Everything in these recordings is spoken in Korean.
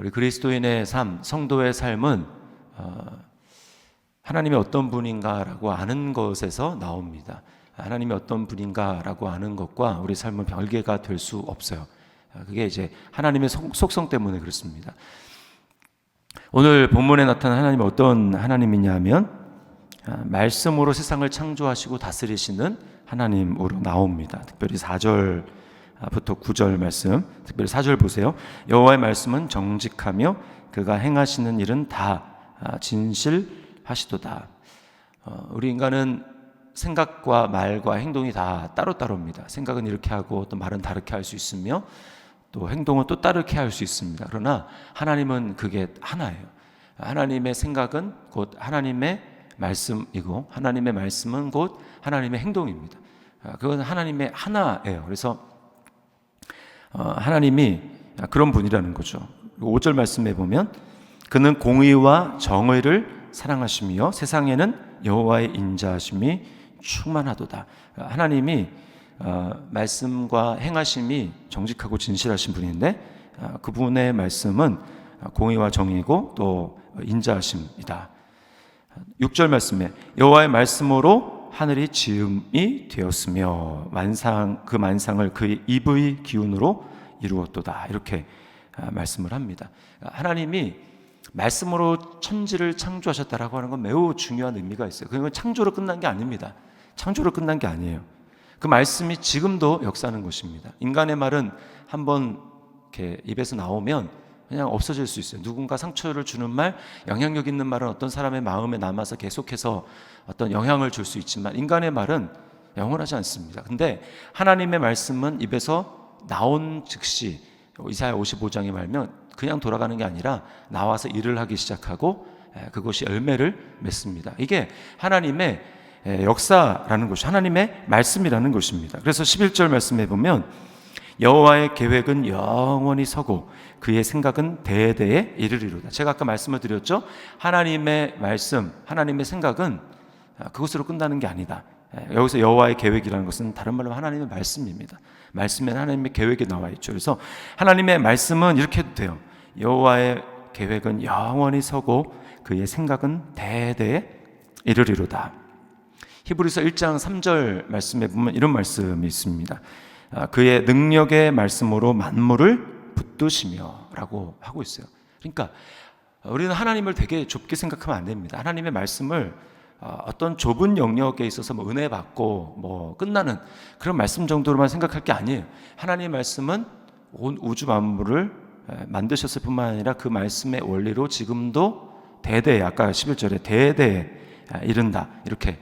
우리 그리스도인의 삶, 성도의 삶은 하나님이 어떤 분인가라고 아는 것에서 나옵니다. 하나님이 어떤 분인가라고 아는 것과 우리 삶은 별개가 될 수 없어요. 그게 이제 하나님의 속성 때문에 그렇습니다. 오늘 본문에 나타난 하나님은 어떤 하나님이냐면 말씀으로 세상을 창조하시고 다스리시는 하나님으로 나옵니다. 특별히 4절부터 9절 말씀, 특별히 4절 보세요. 여호와의 말씀은 정직하며 그가 행하시는 일은 다 진실하시도다. 우리 인간은 생각과 말과 행동이 다 따로따로입니다. 생각은 이렇게 하고 또 말은 다르게 할 수 있으며 또 행동은 또 다르게 할 수 있습니다. 그러나 하나님은 그게 하나예요. 하나님의 생각은 곧 하나님의 말씀이고 하나님의 말씀은 곧 하나님의 행동입니다. 그건 하나님의 하나예요. 그래서 하나님이 그런 분이라는 거죠. 5절 말씀에 보면 그는 공의와 정의를 사랑하시며 세상에는 여호와의 인자하심이 충만하도다. 하나님이 말씀과 행하심이 정직하고 진실하신 분인데 그분의 말씀은 공의와 정의고 또 인자하심이다. 6절 말씀에 여호와의 말씀으로 하늘이 지음이 되었으며 그 만상을 그의 입의 기운으로 이루었도다. 이렇게 말씀을 합니다. 하나님이 말씀으로 천지를 창조하셨다라고 하는 건 매우 중요한 의미가 있어요. 그건 창조로 끝난 게 아닙니다. 창조로 끝난 게 아니에요. 그 말씀이 지금도 역사하는 것입니다. 인간의 말은 한번 이렇게 입에서 나오면 그냥 없어질 수 있어요. 누군가 상처를 주는 말, 영향력 있는 말은 어떤 사람의 마음에 남아서 계속해서 어떤 영향을 줄 수 있지만 인간의 말은 영원하지 않습니다. 근데 하나님의 말씀은 입에서 나온 즉시 이사야 55장에 말면 그냥 돌아가는 게 아니라 나와서 일을 하기 시작하고 그것이 열매를 맺습니다. 이게 하나님의 역사라는 것이 하나님의 말씀이라는 것입니다. 그래서 11절 말씀에 보면 여호와의 계획은 영원히 서고 그의 생각은 대대에 이르리로다. 제가 아까 말씀을 드렸죠. 하나님의 말씀, 하나님의 생각은 그것으로 끝나는 게 아니다. 여기서 여호와의 계획이라는 것은 다른 말로 하나님의 말씀입니다. 말씀에는 하나님의 계획이 나와 있죠. 그래서 하나님의 말씀은 이렇게 해도 돼요. 여호와의 계획은 영원히 서고 그의 생각은 대대에 이르리로다. 히브리서 1장 3절 말씀에 보면 이런 말씀이 있습니다. 그의 능력의 말씀으로 만물을 붙드시며 라고 하고 있어요. 그러니까 우리는 하나님을 되게 좁게 생각하면 안 됩니다. 하나님의 말씀을 어떤 좁은 영역에 있어서 은혜 받고 끝나는 그런 말씀 정도로만 생각할 게 아니에요. 하나님의 말씀은 온 우주 만물을 만드셨을 뿐만 아니라 그 말씀의 원리로 지금도 대대에, 아까 11절에 대대에 이른다 이렇게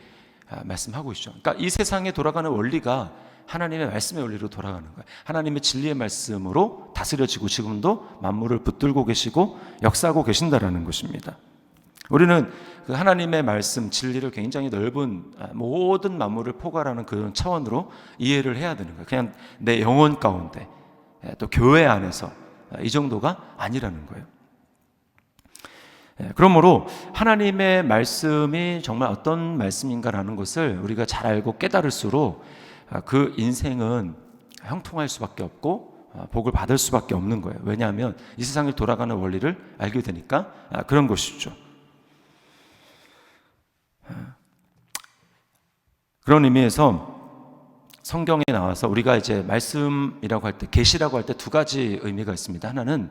말씀하고 있죠. 그러니까 이 세상에 돌아가는 원리가 하나님의 말씀의 원리로 돌아가는 거예요. 하나님의 진리의 말씀으로 다스려지고 지금도 만물을 붙들고 계시고 역사하고 계신다라는 것입니다. 우리는 그 하나님의 말씀, 진리를 굉장히 넓은 모든 만물을 포괄하는 그런 차원으로 이해를 해야 되는 거예요. 그냥 내 영혼 가운데 또 교회 안에서 이 정도가 아니라는 거예요. 그러므로 하나님의 말씀이 정말 어떤 말씀인가라는 것을 우리가 잘 알고 깨달을수록 그 인생은 형통할 수밖에 없고 복을 받을 수밖에 없는 거예요. 왜냐하면 이 세상을 돌아가는 원리를 알게 되니까 그런 것이죠. 그런 의미에서 성경에 나와서 우리가 이제 말씀이라고 할 때, 계시라고 할 때 두 가지 의미가 있습니다. 하나는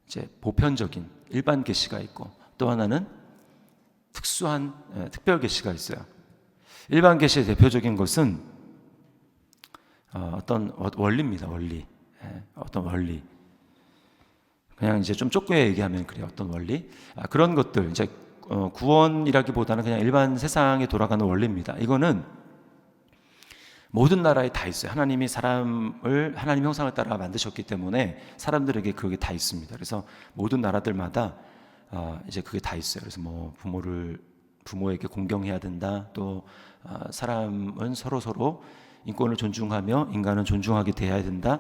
이제 보편적인 일반 계시가 있고 또 하나는 특수한 특별 계시가 있어요. 일반 계시의 대표적인 것은 어떤 원리입니다. 원리. 어떤 원리. 그냥 이제 좀 좁게 얘기하면 그래요. 어떤 원리. 그런 것들 이제 구원이라기보다는 그냥 일반 세상에 돌아가는 원리입니다. 이거는 모든 나라에 다 있어요. 하나님이 사람을 하나님 형상을 따라 만드셨기 때문에 사람들에게 그게 다 있습니다. 그래서 모든 나라들마다 이제 그게 다 있어요. 그래서 부모에게 공경해야 된다. 또 사람은 서로 인권을 존중하며 인간은 존중하게 대해야 된다.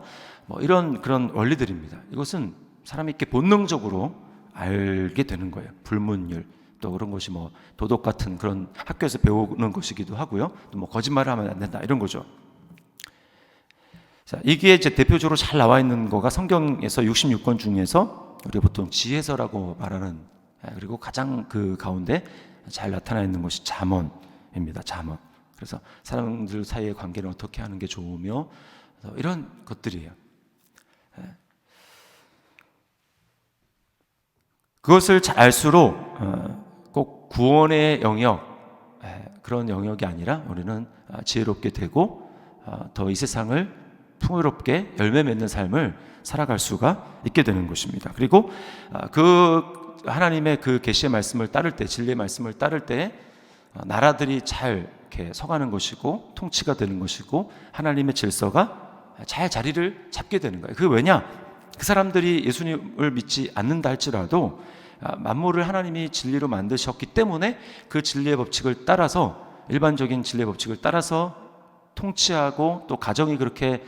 이런 그런 원리들입니다. 이것은 사람이 이렇게 본능적으로 알게 되는 거예요. 불문율. 또 그런 것이 도덕 같은 그런 학교에서 배우는 것이기도 하고요. 또 거짓말을 하면 안 된다 이런 거죠. 자, 이게 이제 대표적으로 잘 나와 있는 거가 성경에서 66권 중에서 우리가 보통 지혜서라고 말하는, 그리고 가장 그 가운데 잘 나타나 있는 것이 잠언입니다. 잠언. 그래서 사람들 사이의 관계를 어떻게 하는 게 좋으며 이런 것들이에요. 그것을 잘 알수록 꼭 구원의 영역, 그런 영역이 아니라 우리는 지혜롭게 되고 더 이 세상을 풍요롭게 열매 맺는 삶을 살아갈 수가 있게 되는 것입니다. 그리고 그 하나님의 그 계시의 말씀을 따를 때, 진리의 말씀을 따를 때 나라들이 잘 이렇게 서가는 것이고 통치가 되는 것이고 하나님의 질서가 잘 자리를 잡게 되는 거예요. 그게 왜냐? 그 사람들이 예수님을 믿지 않는다 할지라도 만물을 하나님이 진리로 만드셨기 때문에 그 진리의 법칙을 따라서, 일반적인 진리의 법칙을 따라서 통치하고 또 가정이 그렇게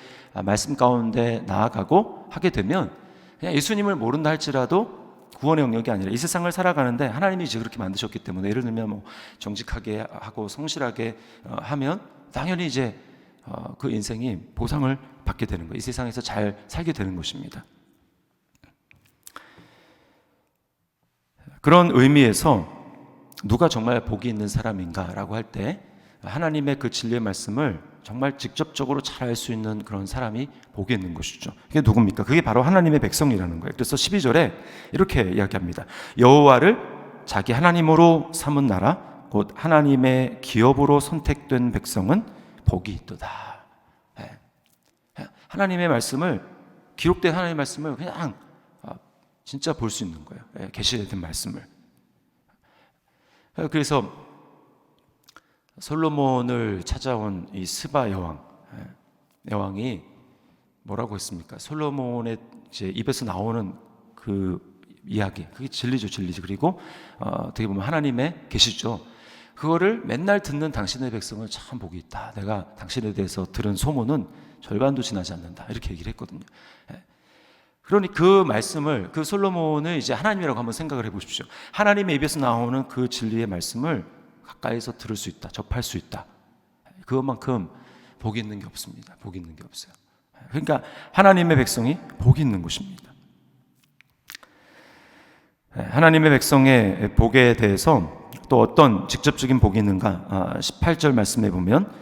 말씀 가운데 나아가고 하게 되면 그냥 예수님을 모른다 할지라도 구원의 영역이 아니라 이 세상을 살아가는데 하나님이 이제 그렇게 만드셨기 때문에, 예를 들면 뭐 정직하게 하고 성실하게 하면 당연히 이제 그 인생이 보상을 받게 되는 거예요. 이 세상에서 잘 살게 되는 것입니다. 그런 의미에서 누가 정말 복이 있는 사람인가라고 할 때 하나님의 그 진리의 말씀을 정말 직접적으로 잘 알 수 있는 그런 사람이 복이 있는 것이죠. 그게 누굽니까? 그게 바로 하나님의 백성이라는 거예요. 그래서 12절에 이렇게 이야기합니다. 여호와를 자기 하나님으로 삼은 나라, 곧 하나님의 기업으로 선택된 백성은 복이 있도다. 하나님의 말씀을, 기록된 하나님의 말씀을 그냥 진짜 볼 수 있는 거예요. 계시된 말씀을. 그래서 솔로몬을 찾아온 이 스바 여왕이 뭐라고 했습니까? 솔로몬의 이제 입에서 나오는 그 이야기, 그게 진리죠. 그리고 어떻게 보면 하나님의 계시죠. 그거를 맨날 듣는 당신의 백성은 참 복이 있다. 내가 당신에 대해서 들은 소문은 절반도 지나지 않는다. 이렇게 얘기를 했거든요. 그러니 그 말씀을, 그 솔로몬을 이제 하나님이라고 한번 생각을 해보십시오. 하나님의 입에서 나오는 그 진리의 말씀을 가까이서 들을 수 있다, 접할 수 있다. 그것만큼 복이 있는 게 없습니다. 복이 있는 게 없어요. 그러니까 하나님의 백성이 복이 있는 것입니다. 하나님의 백성의 복에 대해서 또 어떤 직접적인 복이 있는가? 18절 말씀에 보면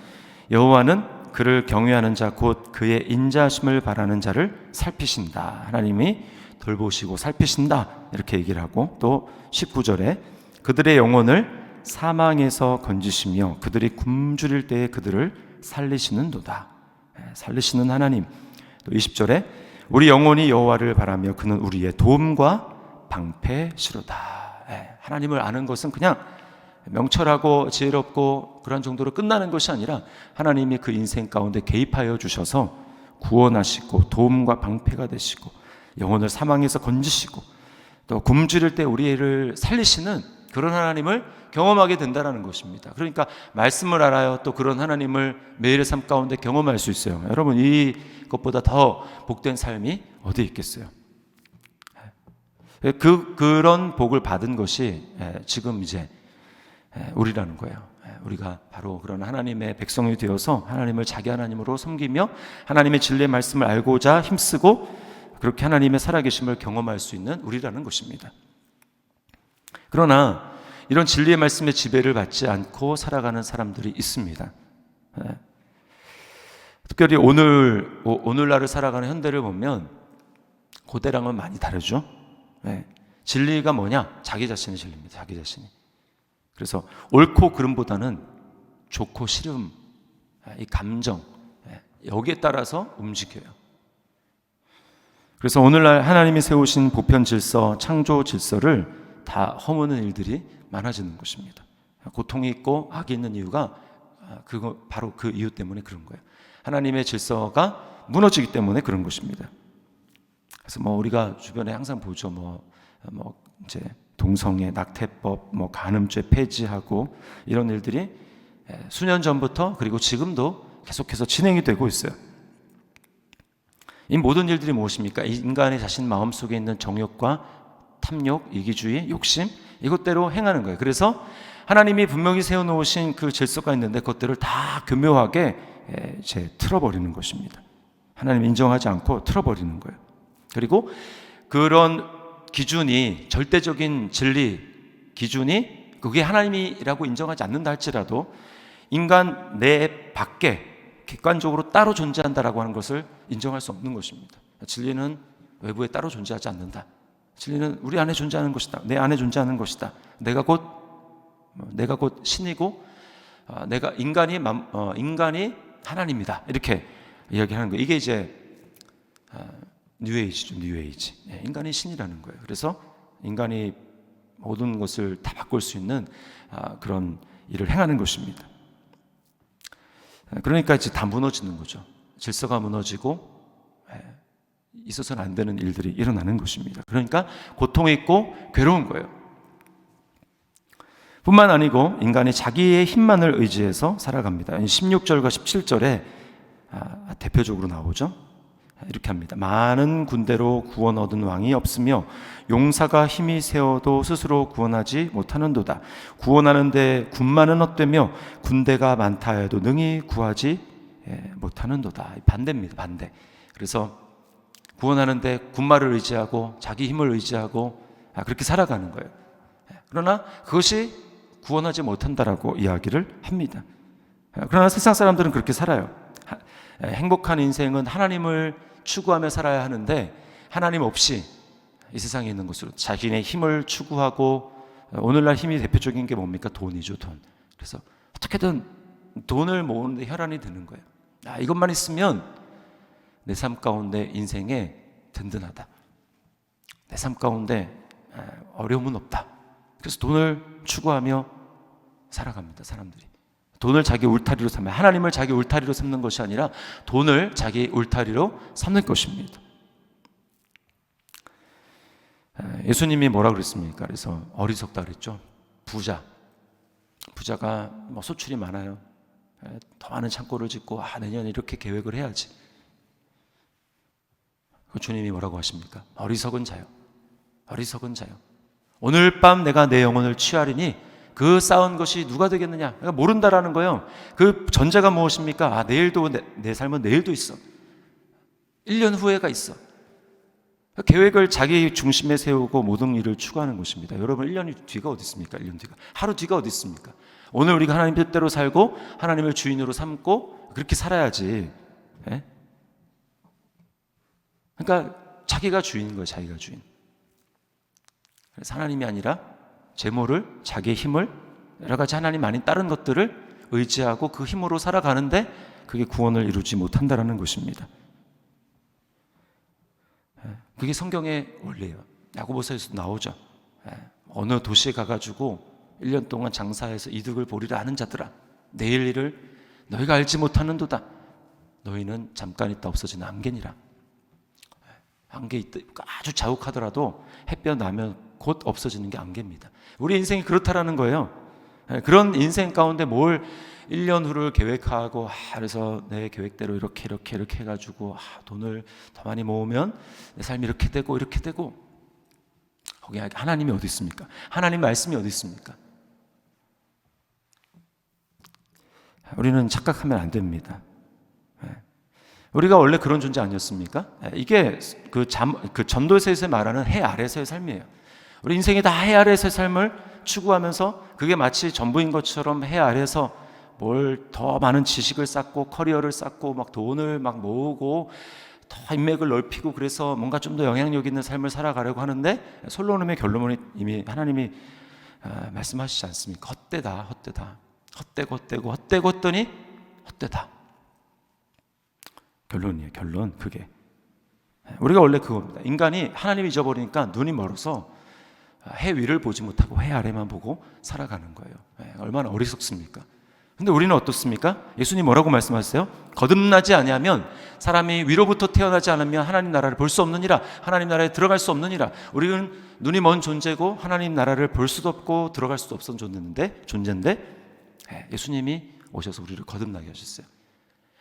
여호와는 그를 경외하는 자, 곧 그의 인자하심을 바라는 자를 살피신다. 하나님이 돌보시고 살피신다. 이렇게 얘기를 하고, 또 19절에 그들의 영혼을 사망에서 건지시며 그들이 굶주릴 때에 그들을 살리시는도다. 살리시는 하나님. 또 20절에 우리 영혼이 여호와를 바라며 그는 우리의 도움과 방패시로다. 하나님을 아는 것은 그냥 명철하고 지혜롭고 그런 정도로 끝나는 것이 아니라 하나님이 그 인생 가운데 개입하여 주셔서 구원하시고 도움과 방패가 되시고 영혼을 사망에서 건지시고 또 굶주릴 때 우리를 살리시는 그런 하나님을 경험하게 된다는 것입니다. 그러니까 말씀을 알아요. 또 그런 하나님을 매일의 삶 가운데 경험할 수 있어요. 여러분, 이것보다 더 복된 삶이 어디 있겠어요? 그런 복을 받은 것이 지금 이제 우리라는 거예요. 우리가 바로 그런 하나님의 백성이 되어서 하나님을 자기 하나님으로 섬기며 하나님의 진리의 말씀을 알고자 힘쓰고 그렇게 하나님의 살아계심을 경험할 수 있는 우리라는 것입니다. 그러나 이런 진리의 말씀의 지배를 받지 않고 살아가는 사람들이 있습니다. 특별히 오늘날을 살아가는 현대를 보면 고대랑은 많이 다르죠. 진리가 뭐냐? 자기 자신의 진리입니다. 자기 자신이. 그래서 옳고 그름보다는 좋고 싫음, 이 감정, 여기에 따라서 움직여요. 그래서 오늘날 하나님이 세우신 보편 질서, 창조 질서를 다 허무는 일들이 많아지는 것입니다. 고통이 있고 악이 있는 이유가 그거 바로 그 이유 때문에 그런 거예요. 하나님의 질서가 무너지기 때문에 그런 것입니다. 그래서 우리가 주변에 항상 보죠. 이제 동성애, 낙태법, 간음죄 폐지하고 이런 일들이 수년 전부터 그리고 지금도 계속해서 진행이 되고 있어요. 이 모든 일들이 무엇입니까? 인간의 자신 마음속에 있는 정욕과 탐욕, 이기주의, 욕심, 이것대로 행하는 거예요. 그래서 하나님이 분명히 세워놓으신 그 질서가 있는데 그것들을 다 교묘하게 이제 틀어버리는 것입니다. 하나님 인정하지 않고 틀어버리는 거예요. 그리고 그런 기준이, 절대적인 진리 기준이 그게 하나님이라고 인정하지 않는다 할지라도 인간 내 밖에 객관적으로 따로 존재한다라고 하는 것을 인정할 수 없는 것입니다. 진리는 외부에 따로 존재하지 않는다. 진리는 우리 안에 존재하는 것이다. 내 안에 존재하는 것이다. 내가 곧 신이고 내가 인간이 하나님이다. 이렇게 이야기하는 거예요. 이게 이제 뉴에이지죠. 뉴에이지. 인간이 신이라는 거예요. 그래서 인간이 모든 것을 다 바꿀 수 있는 그런 일을 행하는 것입니다. 그러니까 이제 다 무너지는 거죠. 질서가 무너지고 있어서는 안 되는 일들이 일어나는 것입니다. 그러니까 고통이 있고 괴로운 거예요. 뿐만 아니고 인간이 자기의 힘만을 의지해서 살아갑니다. 16절과 17절에 대표적으로 나오죠. 이렇게 합니다. 많은 군대로 구원 얻은 왕이 없으며 용사가 힘이 세어도 스스로 구원하지 못하는도다. 구원하는데 군만은 헛되며 군대가 많다 해도 능히 구하지 못하는도다. 반대입니다. 반대. 그래서 구원하는데 군말을 의지하고 자기 힘을 의지하고 그렇게 살아가는 거예요. 그러나 그것이 구원하지 못한다라고 이야기를 합니다. 그러나 세상 사람들은 그렇게 살아요. 행복한 인생은 하나님을 추구하며 살아야 하는데 하나님 없이 이 세상에 있는 것으로 자기네 힘을 추구하고, 오늘날 힘이 대표적인 게 뭡니까? 돈이죠. 돈. 그래서 어떻게든 돈을 모으는데 혈안이 드는 거예요. 이것만 있으면 내 삶 가운데 인생에 든든하다. 내 삶 가운데 어려움은 없다. 그래서 돈을 추구하며 살아갑니다. 사람들이. 돈을 자기 울타리로 삼아, 하나님을 자기 울타리로 삼는 것이 아니라 돈을 자기 울타리로 삼는 것입니다. 예수님이 뭐라 그랬습니까? 그래서 어리석다 그랬죠. 부자가 소출이 많아요. 더 많은 창고를 짓고 내년에 이렇게 계획을 해야지. 그 주님이 뭐라고 하십니까? 어리석은 자요. 오늘 밤 내가 내 영혼을 취하리니 그 쌓은 것이 누가 되겠느냐? 그러니까 모른다라는 거예요. 그 전제가 무엇입니까? 내일도 내 삶은 내일도 있어. 1년 후회가 있어. 계획을 자기 중심에 세우고 모든 일을 추구하는 것입니다. 여러분, 1년 뒤가 어디 있습니까? 1년 뒤가. 하루 뒤가 어디 있습니까? 오늘 우리가 하나님 뜻대로 살고 하나님을 주인으로 삼고 그렇게 살아야지. 그러니까 자기가 주인인 거예요. 자기가 주인. 그래서 하나님이 아니라 재물을, 자기의 힘을, 여러 가지 하나님 아닌 다른 것들을 의지하고 그 힘으로 살아가는데 그게 구원을 이루지 못한다는 것입니다. 그게 성경의 원리예요. 야고보서에서 나오죠. 어느 도시에 가가지고 1년 동안 장사해서 이득을 보리라 하는 자들아, 내일 일을 너희가 알지 못하는도다. 너희는 잠깐 있다 없어지는 안개니라. 안개 아주 자욱하더라도 햇볕 나면 곧 없어지는 게 안개입니다. 우리 인생이 그렇다라는 거예요. 그런 인생 가운데 뭘 1년 후를 계획하고 그래서 내 계획대로 이렇게 해가지고 돈을 더 많이 모으면 내 삶이 이렇게 되고 거기 하나님이 어디 있습니까? 하나님 말씀이 어디 있습니까? 우리는 착각하면 안 됩니다. 우리가 원래 그런 존재 아니었습니까? 이게 그 전도서에서 말하는 해 아래서의 삶이에요. 우리 인생이 다 해 아래서의 삶을 추구하면서 그게 마치 전부인 것처럼 해 아래서 뭘 더 많은 지식을 쌓고 커리어를 쌓고 막 돈을 막 모으고 더 인맥을 넓히고 그래서 뭔가 좀 더 영향력 있는 삶을 살아가려고 하는데 솔로몬의 결론은 이미 하나님이 말씀하시지 않습니까? 헛되다. 헛되고 했더니 헛되다. 결론이에요. 결론. 그게 우리가 원래 그겁니다. 인간이 하나님을 잊어버리니까 눈이 멀어서 해 위를 보지 못하고 해 아래만 보고 살아가는 거예요. 얼마나 어리석습니까? 근데 우리는 어떻습니까? 예수님 뭐라고 말씀하세요? 거듭나지 아니하면 사람이 위로부터 태어나지 않으면 하나님 나라를 볼 수 없느니라. 하나님 나라에 들어갈 수 없느니라. 우리는 눈이 먼 존재고 하나님 나라를 볼 수도 없고 들어갈 수도 없던 존재인데 예수님이 오셔서 우리를 거듭나게 하셨어요.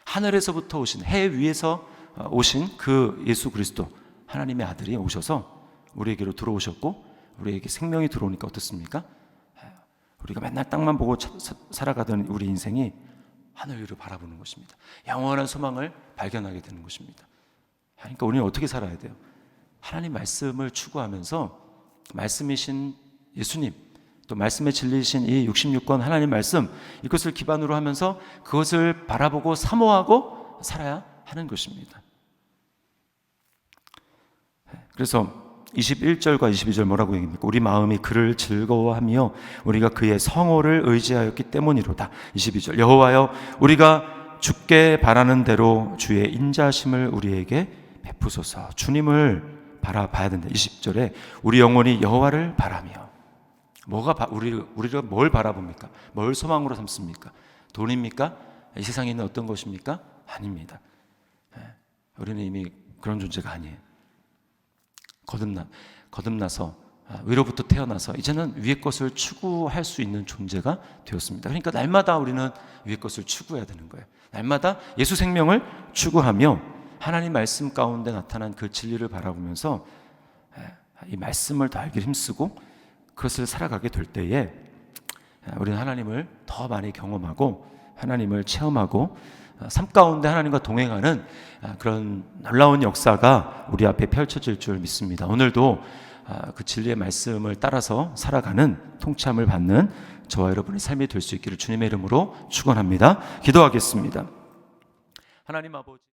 하늘에서부터 오신, 해 위에서 오신 그 예수 그리스도 하나님의 아들이 오셔서 우리에게로 들어오셨고 우리에게 생명이 들어오니까 어떻습니까? 우리가 맨날 땅만 보고 살아가던 우리 인생이 하늘 위로 바라보는 것입니다. 영원한 소망을 발견하게 되는 것입니다. 그러니까 우리는 어떻게 살아야 돼요? 하나님 말씀을 추구하면서 말씀이신 예수님, 또 말씀의 진리이신 이 66권 하나님 말씀, 이것을 기반으로 하면서 그것을 바라보고 사모하고 살아야 하는 것입니다. 그래서 21절과 22절 뭐라고 얘기합니까? 우리 마음이 그를 즐거워하며 우리가 그의 성호를 의지하였기 때문이로다. 22절 여호와여 우리가 주께 바라는 대로 주의 인자하심을 우리에게 베푸소서. 주님을 바라봐야 된다. 20절에 우리 영혼이 여호와를 바라며 우리가 뭘 바라봅니까? 뭘 소망으로 삼습니까? 돈입니까? 이 세상에 있는 어떤 것입니까? 아닙니다. 우리는 이미 그런 존재가 아니에요. 거듭나서 위로부터 태어나서 이제는 위의 것을 추구할 수 있는 존재가 되었습니다. 그러니까 날마다 우리는 위의 것을 추구해야 되는 거예요. 날마다 예수 생명을 추구하며 하나님 말씀 가운데 나타난 그 진리를 바라보면서 이 말씀을 더 알기 힘쓰고 그것을 살아가게 될 때에 우리는 하나님을 더 많이 경험하고 하나님을 체험하고 삶 가운데 하나님과 동행하는 그런 놀라운 역사가 우리 앞에 펼쳐질 줄 믿습니다. 오늘도 그 진리의 말씀을 따라서 살아가는 통참을 받는 저와 여러분의 삶이 될 수 있기를 주님의 이름으로 축원합니다. 기도하겠습니다. 하나님 아버지